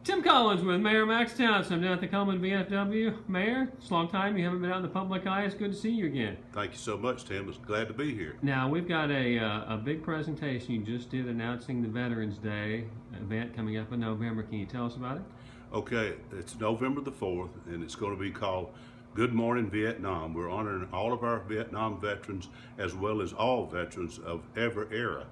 Tim Collins with Mayor Max Townson. I'm down at the Cullman VFW. Mayor, it's a long time. You haven't been out in the public eye. It's good to see you again. Thank you so much, Tim. It's glad to be here. Now, we've got a big presentation you just did announcing the Veterans Day event coming up in November. Can you tell us about it? Okay, it's November the 4th, and it's going to be called Good Morning Vietnam. We're honoring all of our Vietnam veterans as well as all veterans of every era.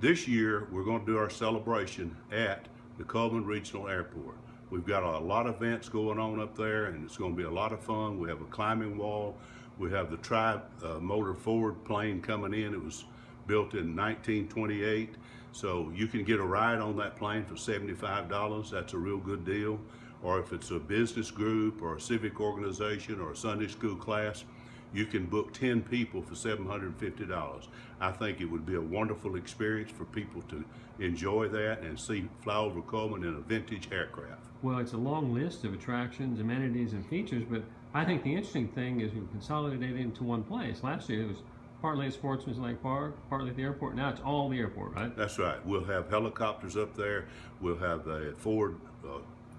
This year, we're going to do our celebration at the Cullman Regional Airport. We've got a lot of events going on up there, and it's going to be a lot of fun. We have a climbing wall. We have the tri-motor forward plane coming in. It was built in 1928, so you can get a ride on that plane for $75. That's a real good deal. Or if it's a business group or a civic organization or a Sunday school class, you can book 10 people for $750. I think it would be a wonderful experience for people to enjoy that and fly over Cullman in a vintage aircraft. Well, it's a long list of attractions, amenities, and features, but I think the interesting thing is we've consolidated it into one place. Last year it was partly at Sportsman's Lake Park, partly at the airport. Now it's all the airport, right? That's right. We'll have helicopters up there. We'll have a Ford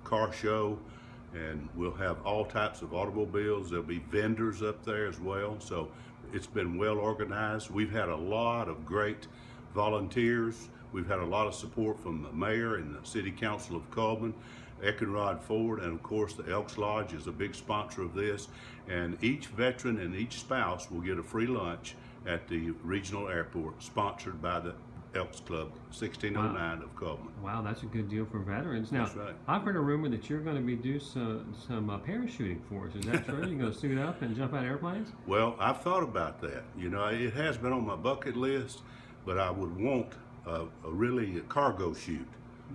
car show, and we'll have all types of automobiles. There'll be vendors up there as well. So it's been well organized. We've had a lot of great volunteers. We've had a lot of support from the mayor and the city council of Cullman, Eckenrod Ford, and of course the Elks Lodge is a big sponsor of this. And each veteran and each spouse will get a free lunch at the regional airport, sponsored by the Elks Club 1609 of Cullman. Wow, that's a good deal for veterans. Now, That's right. I've heard a rumor that you're going to be doing some parachuting for us. Is that true? You're going to suit up and jump out of airplanes? Well, I've thought about that. You know, it has been on my bucket list, but I would want a really cargo chute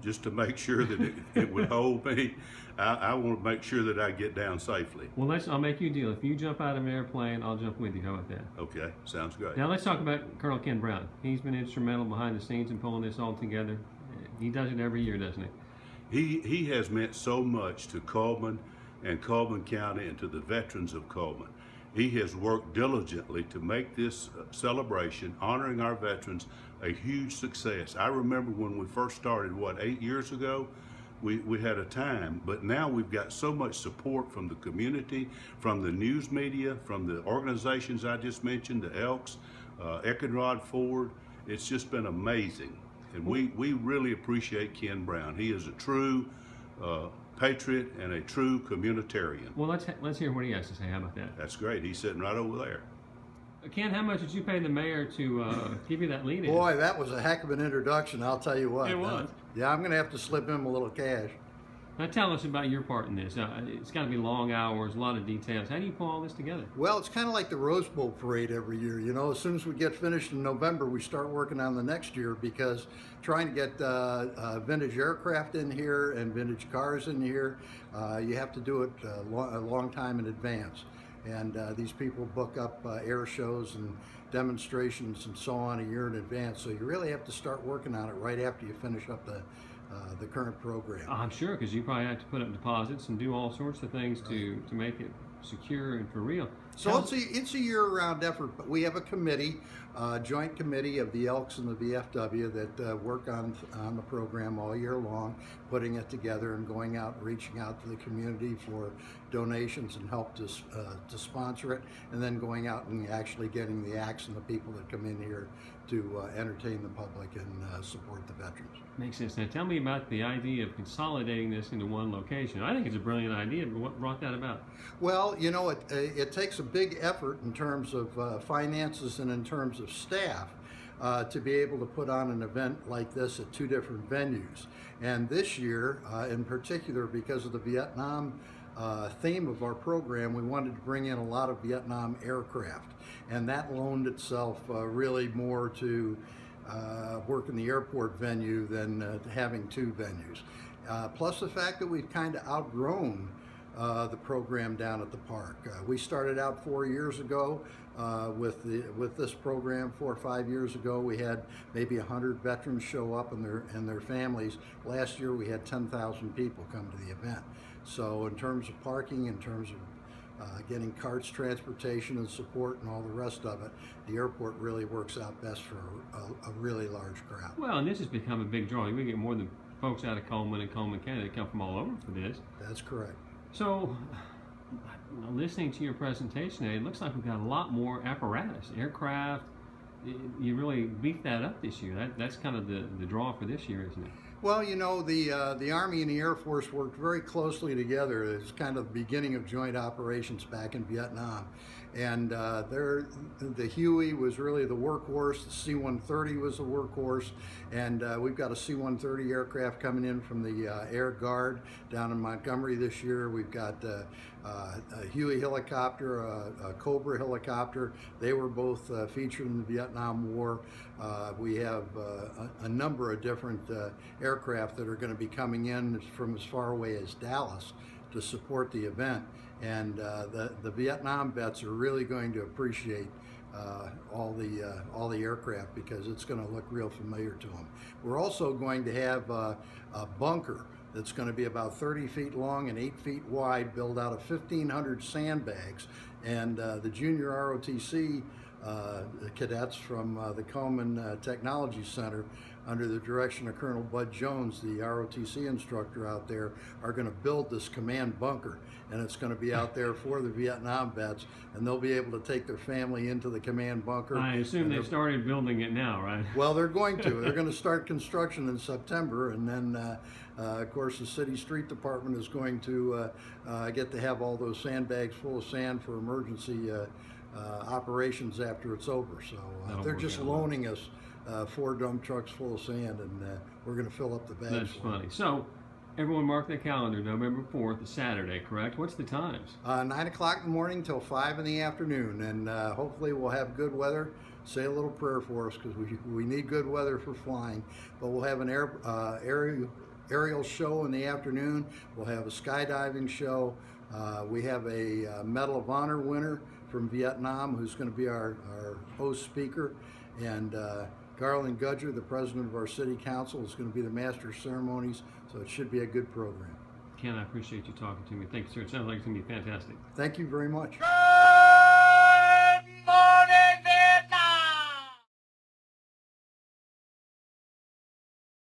just to make sure that it would hold me. I want to make sure that I get down safely. Well, I'll make you a deal. If you jump out of an airplane, I'll jump with you. How about that? Okay, sounds great. Now let's talk about Colonel Ken Brown. He's been instrumental behind the scenes in pulling this all together. He does it every year, doesn't he? He has meant so much to Cullman and Cullman County and to the veterans of Cullman. He has worked diligently to make this celebration, honoring our veterans, a huge success. I remember when we first started, 8 years ago? We had a time, but now we've got so much support from the community, from the news media, from the organizations I just mentioned, the Elks, Eckenrod Ford. It's just been amazing. And we really appreciate Ken Brown. He is a true patriot and a true communitarian. Well, let's hear what he has to say. How about that? That's great. He's sitting right over there. Ken, how much did you pay the mayor to give you that lead in? Boy, that was a heck of an introduction, I'll tell you what. It was. Yeah, I'm going to have to slip him a little cash. Now tell us about your part in this. It's got to be long hours, a lot of details. How do you pull all this together? Well, it's kind of like the Rose Bowl parade every year. You know, as soon as we get finished in November, we start working on the next year, because trying to get vintage aircraft in here and vintage cars in here, you have to do it a long time in advance. And these people book up air shows and demonstrations and so on a year in advance. So you really have to start working on it right after you finish up the current program. I'm sure, because you probably have to put up deposits and do all sorts of things to make it secure and for real. So it's a year-round effort, but we have a committee, joint committee of the Elks and the VFW that work on the program all year long, putting it together and going out and reaching out to the community for donations and help to sponsor it, and then going out and actually getting the acts and the people that come in here to entertain the public and support the veterans. Makes sense. Now tell me about the idea of consolidating this into one location. I think it's a brilliant idea, but what brought that about? Well, you know, it takes a big effort in terms of finances and in terms of staff to be able to put on an event like this at two different venues. And this year, in particular, because of the Vietnam theme of our program, we wanted to bring in a lot of Vietnam aircraft, and that loaned itself really more to work in the airport venue than having two venues. Plus the fact that we've kind of outgrown the program down at the park. We started out 4 years ago with this program. 4 or 5 years ago, we had maybe 100 veterans show up and their families. Last year, we had 10,000 people come to the event. So in terms of parking, in terms of getting carts, transportation, and support, and all the rest of it, the airport really works out best for a really large crowd. Well, and this has become a big draw. We get more than folks out of Cullman and Cullman County that come from all over for this. That's correct. So, listening to your presentation today, it looks like we've got a lot more apparatus, aircraft. You really beefed that up this year. That's kind of the draw for this year, isn't it? Well, you know, the Army and the Air Force worked very closely together. It's kind of the beginning of joint operations back in Vietnam. And the Huey was really the workhorse, the C-130 was the workhorse, and we've got a C-130 aircraft coming in from the Air Guard down in Montgomery this year. We've got a Huey helicopter, a Cobra helicopter. They were both featured in the Vietnam War. We have a number of different aircraft that are going to be coming in from as far away as Dallas to support the event. And the Vietnam vets are really going to appreciate all the aircraft because it's going to look real familiar to them. We're also going to have a bunker that's going to be about 30 feet long and 8 feet wide, built out of 1,500 sandbags. And the junior ROTC cadets from the Cullman Technology Center, under the direction of Colonel Bud Jones, the ROTC instructor out there, are going to build this command bunker, and it's going to be out there for the Vietnam vets, and they'll be able to take their family into the command bunker. I assume they've started building it now, right? Well, they're going to. They're going to start construction in September, and then, of course, the city street department is going to get to have all those sandbags full of sand for emergency operations after it's over. So they're just loaning us 4 dump trucks full of sand, and we're going to fill up the bags. That's funny. So, everyone mark their calendar. November 4th, is Saturday, correct? What's the times? 9 o'clock in the morning till 5 in the afternoon, and hopefully we'll have good weather. Say a little prayer for us because we need good weather for flying. But we'll have an aerial show in the afternoon. We'll have a skydiving show. We have a Medal of Honor winner from Vietnam who's going to be our host speaker, and Garland Gudger, the president of our city council, is going to be the master of ceremonies, so it should be a good program. Ken, I appreciate you talking to me. Thank you, sir. It sounds like it's going to be fantastic. Thank you very much.